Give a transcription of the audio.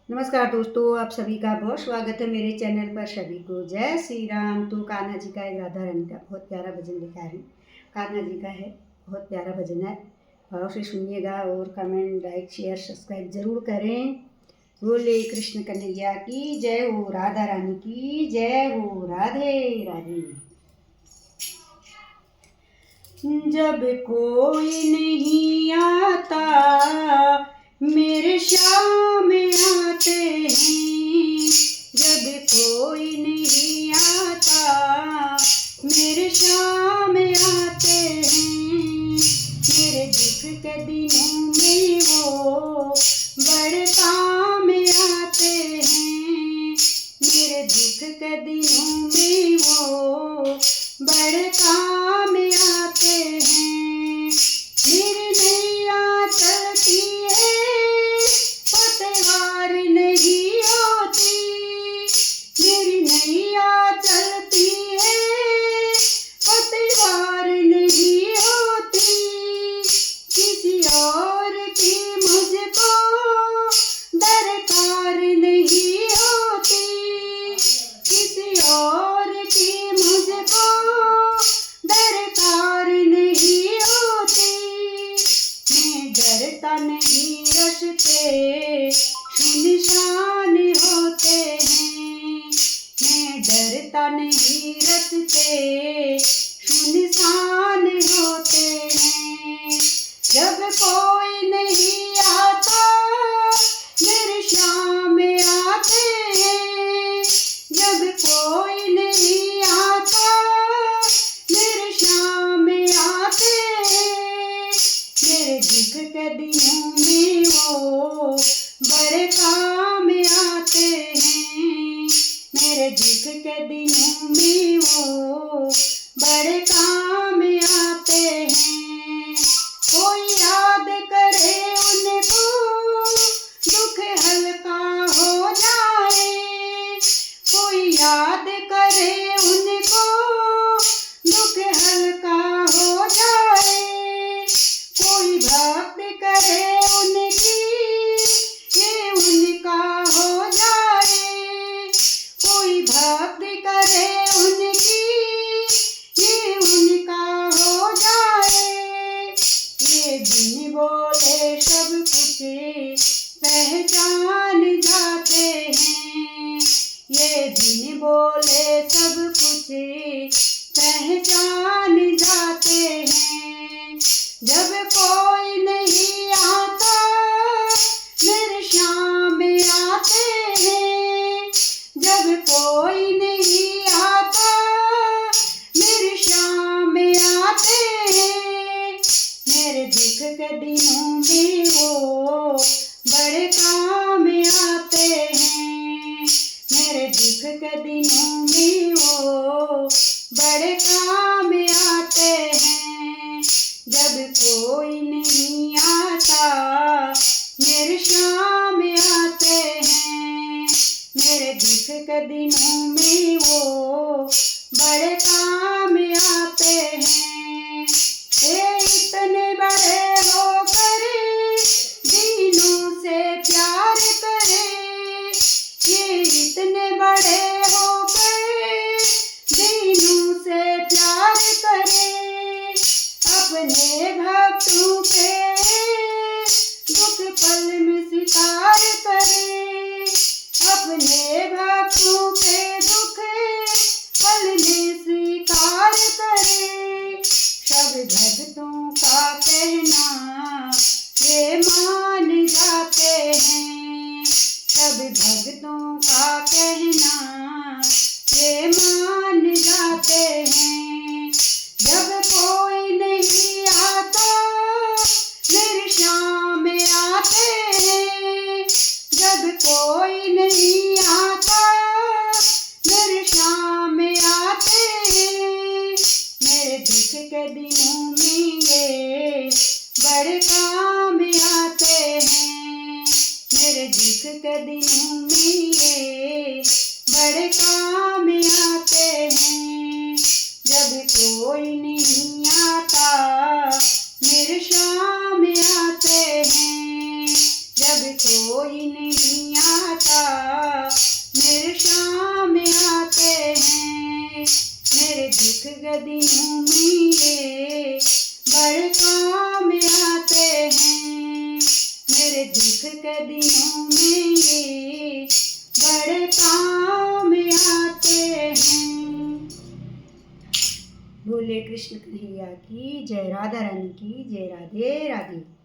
नमस्कार दोस्तों, आप सभी का बहुत स्वागत है मेरे चैनल पर। सभी को जय श्री राम। तो कान्हा जी का एक राधा रानी का बहुत प्यारा भजन लिखा है। कान्हा जी का है, बहुत प्यारा भजन है। भाव से सुनिएगा और कमेंट, लाइक, शेयर, सब्सक्राइब जरूर करें। बोले कृष्ण कन्हैया की जय हो, राधा रानी की जय हो, राधे राधे। जब कोई नहीं आता मेरे श्याम आते हैं, जब कोई नहीं आता मेरे श्याम आते हैं। मेरे दुख के दिनों में वो बड़े काम आते हैं, मेरे दुख के दिनों में वो बड़े काम आते हैं। मेरी नैया चलती है पतवार नहीं होती, मेरी नैया चलती है पतवार नहीं होती। किसी और की मुझको दरकार नहीं होती, किसी और की मुझको दरकार नहीं होती। मैं डरता नहीं रस्ते सुनसान होते हैं, मैं डरता नहीं रस्ते सुनसान होते हैं। जब कोई नहीं आता मेरे श्याम आते हैं, जब कोई नहीं आता मेरे श्याम आते हैं। मेरे दुख के दिनों में वो बड़े काम आते हैं, मेरे दुख के दिनों में वो बड़े काम आते हैं। कोई याद करे उनको दुख हल्का हो जाए, कोई याद करे उनको दुख हल्का हो जाए। कोई भक्त करे उनकी ये उनका हो जाए, कोई भक्त करे उनकी ये उनका हो जाए। ये दिन बोले सब कुछ पहचान जाते हैं, ये दिन बोले सब कुछ पहचान जाते हैं। जब कोई नहीं आता मेरे श्याम आते हैं, जब कोई नहीं आता मेरे श्याम आते हैं। मेरे दुख के दिनों में वो बड़े काम आते हैं, मेरे दुख के दिनों में वो बड़े काम आते हैं। जब कोई नहीं आता मेरे श्याम आते हैं, मेरे दुख के दिनों में वो बड़े काम आते हैं। ये इतने बड़े होकर दीनों से प्यार करे, ये इतने बड़े होकर दीनों से प्यार करे। अपने भक्तों के दुख पल में स्वीकार करे, अपने भक्तों के दुख पल में स्वीकार करे। सब भक्तों का कहना ये मान जाते हैं, सब भक्तों का कहना ये मान जाते हैं। जब कोई नहीं आता मेरे श्याम आते हैं, जब कोई नहीं आता मेरे श्याम आते हैं। मेरे दुख के दिनों में ये बड़े काम आते हैं, मेरे दुख के दिनों में ये बड़े काम आते हैं। जब कोई नहीं आता मेरे श्याम आते हैं, जब कोई नहीं नहीं आता, मेरे शाम आते हैं। मेरे दुख के दिनों में ये बड़े काम आते हैं। मेरे दुख के दिनों में ये बड़े काम आते हैं। बोले कृष्ण कन्हैया की जय, राधा रानी की जय, राधे राधे।